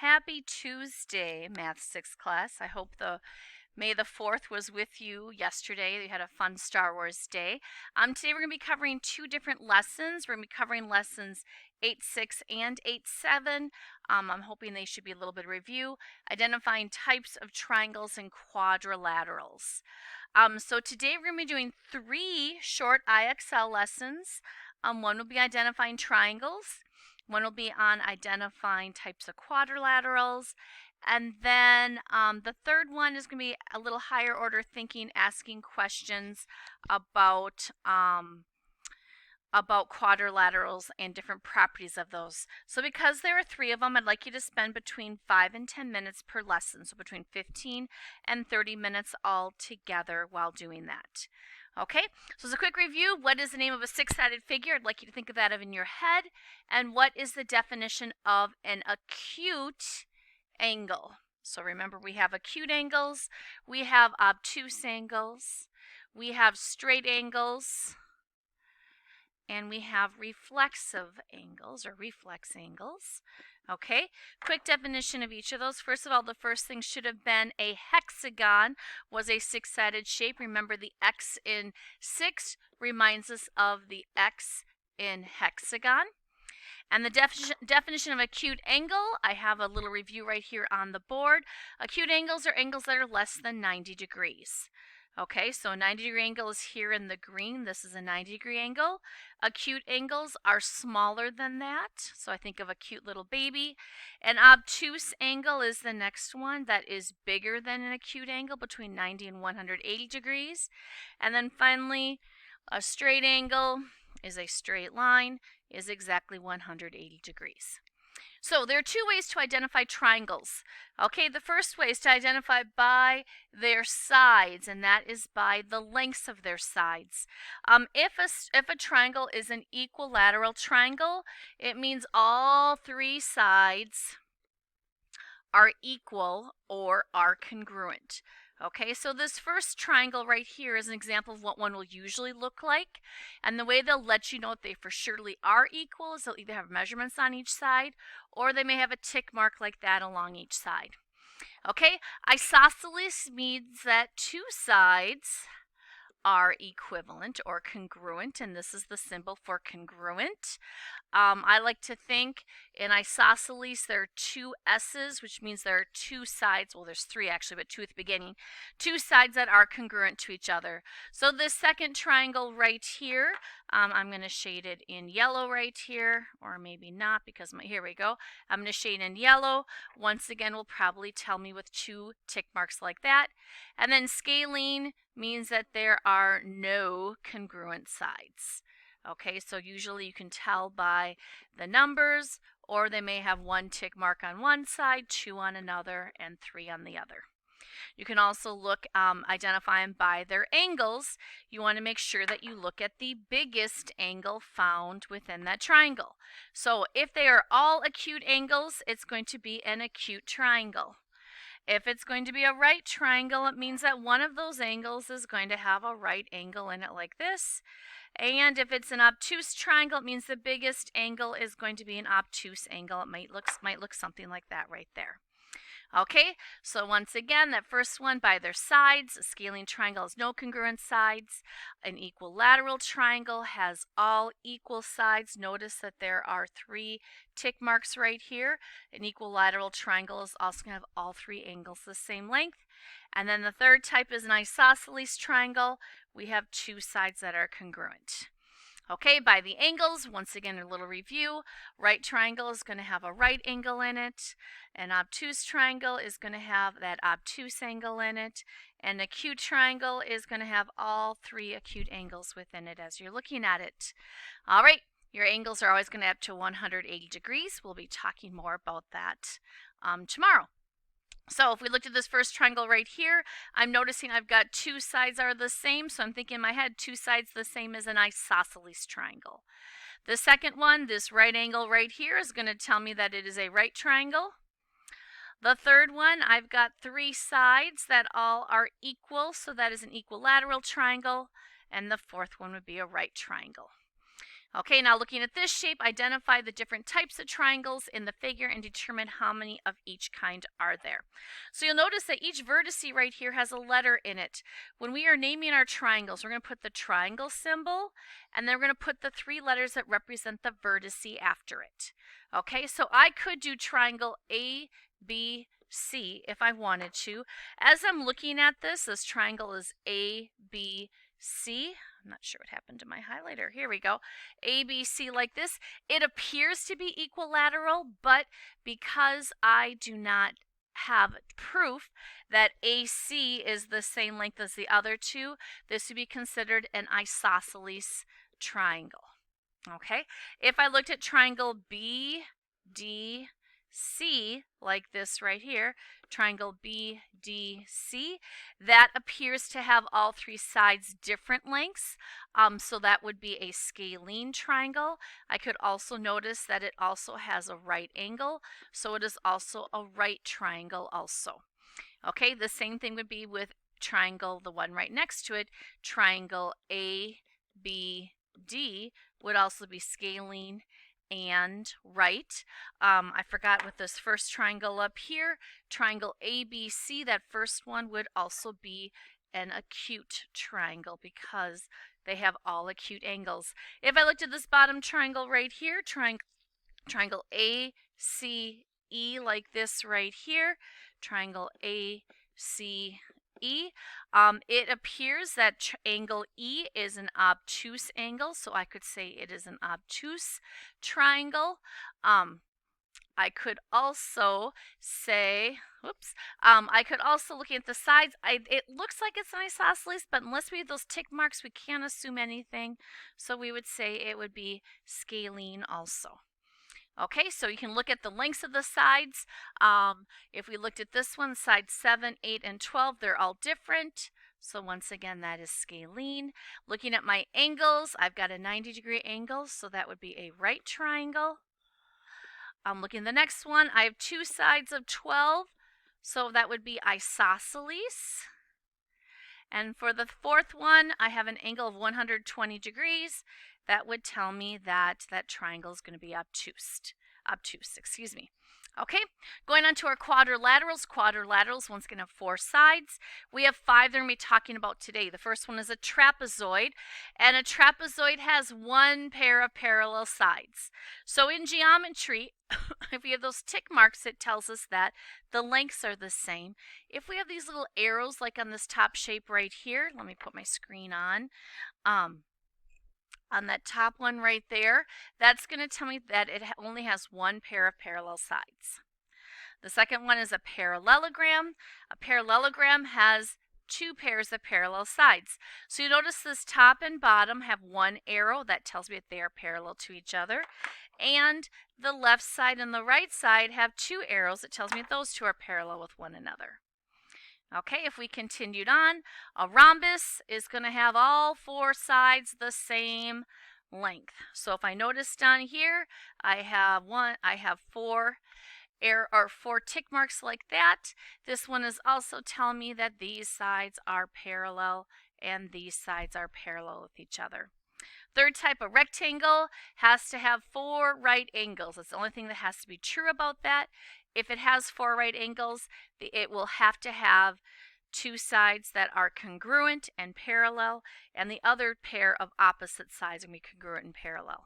Happy Tuesday, Math 6 class. I hope the May the 4th was with you yesterday. You had a fun Star Wars day. Today we're going to be covering two different lessons. We're going to be covering lessons 8-6 and 8-7. I'm hoping they should be a little bit of review. Identifying types of triangles and quadrilaterals. So today we're going to be doing three short IXL lessons. One will be identifying triangles. One will be on identifying types of quadrilaterals. And then the third one is going to be a little higher order thinking, asking questions about quadrilaterals and different properties of those. So because there are three of them, I'd like you to spend between 5 and 10 minutes per lesson. So between 15 and 30 minutes all together while doing that. Okay, so as a quick review, what is the name of a six-sided figure? I'd like you to think of that in your head. And what is the definition of an acute angle? So remember, we have acute angles, we have obtuse angles, we have straight angles, and we have reflexive angles or reflex angles. Okay, quick definition of each of those. First of all, the first thing should have been a hexagon was a six-sided shape. Remember, the X in 6 reminds us of the X in hexagon. And the definition of acute angle, I have a little review right here on the board. Acute angles are angles that are less than 90 degrees. Okay, so a 90-degree angle is here in the green. This is a 90-degree angle. Acute angles are smaller than that. So I think of a cute little baby. An obtuse angle is the next one that is bigger than an acute angle, between 90 and 180 degrees. And then finally, a straight angle is a straight line, is exactly 180 degrees. So there are two ways to identify triangles. Okay, the first way is to identify by their sides, and that is by the lengths of their sides. If a triangle is an equilateral triangle, it means all three sides are equal or are congruent. Okay, so this first triangle right here is an example of what one will usually look like. And the way they'll let you know if they for surely are equal is they'll either have measurements on each side or they may have a tick mark like that along each side. Okay, isosceles means that two sides are equivalent or congruent, and this is the symbol for congruent. I like to think in isosceles there are two S's, which means there are two sides. Well, there's three actually, but two at the beginning. Two sides that are congruent to each other. So this second triangle right here, I'm going to shade it in yellow right here, or maybe not because here we go. I'm going to shade in yellow. Once again, will probably tell me with two tick marks like that. And then scalene means that there are no congruent sides. Okay, so usually you can tell by the numbers, or they may have one tick mark on one side, two on another, and three on the other. You can also look, identify them by their angles. You want to make sure that you look at the biggest angle found within that triangle. So if they are all acute angles, it's going to be an acute triangle. If it's going to be a right triangle, it means that one of those angles is going to have a right angle in it like this. And if it's an obtuse triangle, it means the biggest angle is going to be an obtuse angle. It might look something like that right there. Okay, so once again, that first one, by their sides. A scalene triangle has no congruent sides. An equilateral triangle has all equal sides. Notice that there are three tick marks right here. An equilateral triangle is also going to have all three angles the same length. And then the third type is an isosceles triangle. We have two sides that are congruent. Okay, by the angles, once again, a little review. Right triangle is going to have a right angle in it. An obtuse triangle is going to have that obtuse angle in it. An acute triangle is going to have all three acute angles within it as you're looking at it. All right, your angles are always going to up to 180 degrees. We'll be talking more about that tomorrow. So if we looked at this first triangle right here, I'm noticing I've got two sides are the same. So I'm thinking in my head, two sides the same as an isosceles triangle. The second one, this right angle right here, is going to tell me that it is a right triangle. The third one, I've got three sides that all are equal. So that is an equilateral triangle. And the fourth one would be a right triangle. Okay, now looking at this shape, identify the different types of triangles in the figure and determine how many of each kind are there. So you'll notice that each vertex right here has a letter in it. When we are naming our triangles, we're going to put the triangle symbol, and then we're going to put the 3 letters that represent the vertex after it. Okay, so I could do triangle A, B, C if I wanted to. As I'm looking at this triangle is A, B, C. I'm not sure what happened to my highlighter. Here we go. A, B, C like this. It appears to be equilateral, but because I do not have proof that AC is the same length as the other two, this would be considered an isosceles triangle. Okay, if I looked at triangle B, D, C, like this right here, triangle BDC, that appears to have all 3 sides different lengths, so that would be a scalene triangle. I could also notice that it also has a right angle, so it is also a right triangle also. Okay, the same thing would be with triangle, the one right next to it, triangle ABD would also be scalene and right. I forgot with this first triangle up here, triangle ABC, that first one would also be an acute triangle because they have all acute angles. If I looked at this bottom triangle right here, triangle ACE like this right here, triangle ACE. It appears that angle E is an obtuse angle, so I could say it is an obtuse triangle. I could also say, I could also look at the sides. It looks like it's an isosceles, but unless we have those tick marks, we can't assume anything. So we would say it would be scalene also. Okay, so you can look at the lengths of the sides. If we looked at this one, sides 7, 8, and 12, they're all different. So once again, that is scalene. Looking at my angles, I've got a 90-degree angle, so that would be a right triangle. Looking at the next one, I have 2 sides of 12, so that would be isosceles. And for the 4th one, I have an angle of 120 degrees. That would tell me that that triangle is going to be obtuse. Okay, going on to our quadrilaterals. Quadrilaterals, once again, have 4 sides. We have 5 that we're going to be talking about today. The first one is a trapezoid, and a trapezoid has 1 pair of parallel sides. So in geometry, if we have those tick marks, it tells us that the lengths are the same. If we have these little arrows like on this top shape right here, let me put my screen on that top one right there, that's going to tell me that it only has 1 pair of parallel sides. The second one is a parallelogram. A parallelogram has 2 pairs of parallel sides. So you notice this top and bottom have 1 arrow. That tells me that they are parallel to each other. And the left side and the right side have 2 arrows. It tells me that those 2 are parallel with one another. Okay, if we continued on, a rhombus is going to have all 4 sides the same length. So if I notice down here, I have 4 tick marks like that. This one is also telling me that these sides are parallel and these sides are parallel with each other. Third type, a rectangle, has to have 4 right angles. That's the only thing that has to be true about that. If it has 4 right angles, it will have to have 2 sides that are congruent and parallel, and the other pair of opposite sides will be congruent and parallel.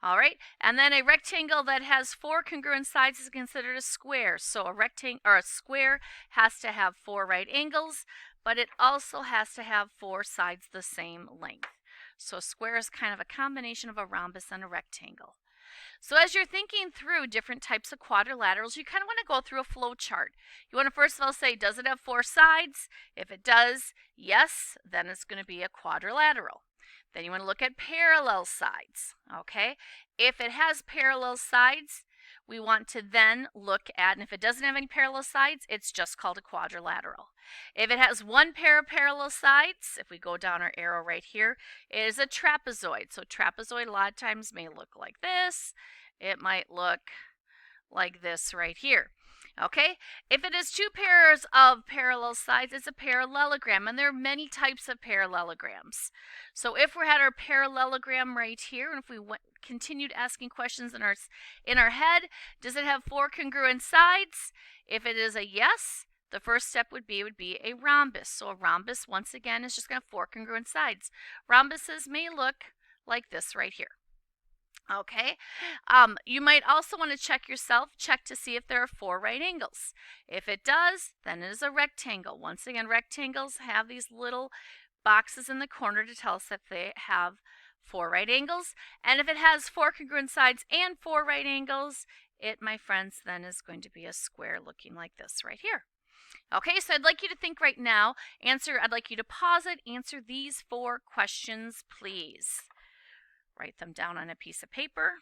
All right, and then a rectangle that has 4 congruent sides is considered a square. So a square has to have 4 right angles, but it also has to have 4 sides the same length. So a square is kind of a combination of a rhombus and a rectangle. So as you're thinking through different types of quadrilaterals, you kind of want to go through a flow chart. You want to first of all say, does it have 4 sides? If it does, yes, then it's going to be a quadrilateral. Then you want to look at parallel sides, okay? If it has parallel sides, we want to then look at, and if it doesn't have any parallel sides, it's just called a quadrilateral. If it has 1 pair of parallel sides, if we go down our arrow right here, it is a trapezoid. So trapezoid a lot of times may look like this. It might look like this right here. Okay, if it is two pairs of parallel sides, it's a parallelogram, and there are many types of parallelograms. So if we had our parallelogram right here, and if we continued asking questions in our head, does it have four congruent sides? If it is a yes, the first step would be a rhombus. So a rhombus, once again, is just going to have four congruent sides. Rhombuses may look like this right here. Okay, you might also want to check to see if there are four right angles. If it does, then it is a rectangle. Once again, rectangles have these little boxes in the corner to tell us if they have four right angles. And if it has four congruent sides and four right angles, it, my friends, then is going to be a square looking like this right here. Okay, so I'd like you to think right now. I'd like you to pause it. Answer these four questions, please. Write them down on a piece of paper.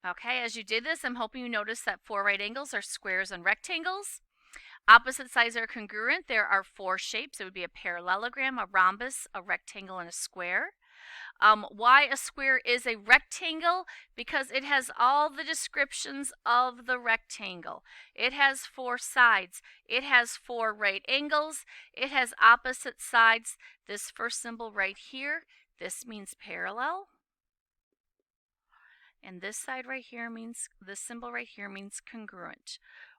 Okay, as you did this, I'm hoping you noticed that four right angles are squares and rectangles. Opposite sides are congruent. There are four shapes. It would be a parallelogram, a rhombus, a rectangle, and a square. Why a square is a rectangle? Because it has all the descriptions of the rectangle. It has four sides. It has four right angles. It has opposite sides. This first symbol right here, this means parallel. And this side right here means, this symbol right here means congruent,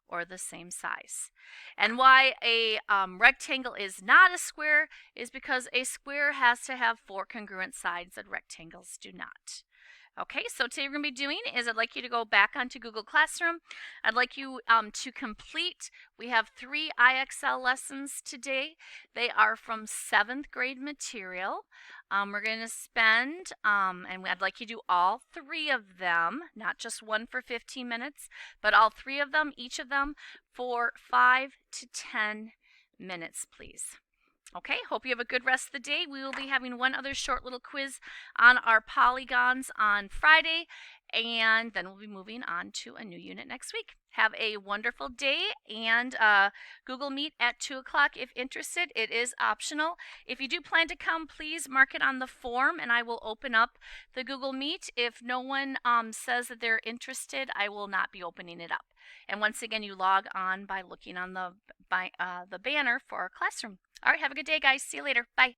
or the same size. And why a rectangle is not a square is because a square has to have four congruent sides and rectangles do not. Okay, so today we're going to be doing is I'd like you to go back onto Google Classroom. I'd like you to complete, we have 3 IXL lessons today. They are from 7th grade material. We're going to spend, and I'd like you to do all 3 of them, not just one for 15 minutes, but all 3 of them, each of them for 5 to 10 minutes, please. Okay, hope you have a good rest of the day. We will be having one other short little quiz on our polygons on Friday, and then we'll be moving on to a new unit next week. Have a wonderful day, and Google Meet at 2 o'clock if interested. It is optional. If you do plan to come, please mark it on the form, and I will open up the Google Meet. If no one says that they're interested, I will not be opening it up. And once again, you log on by looking on the banner for our classroom. All right, have a good day, guys. See you later. Bye.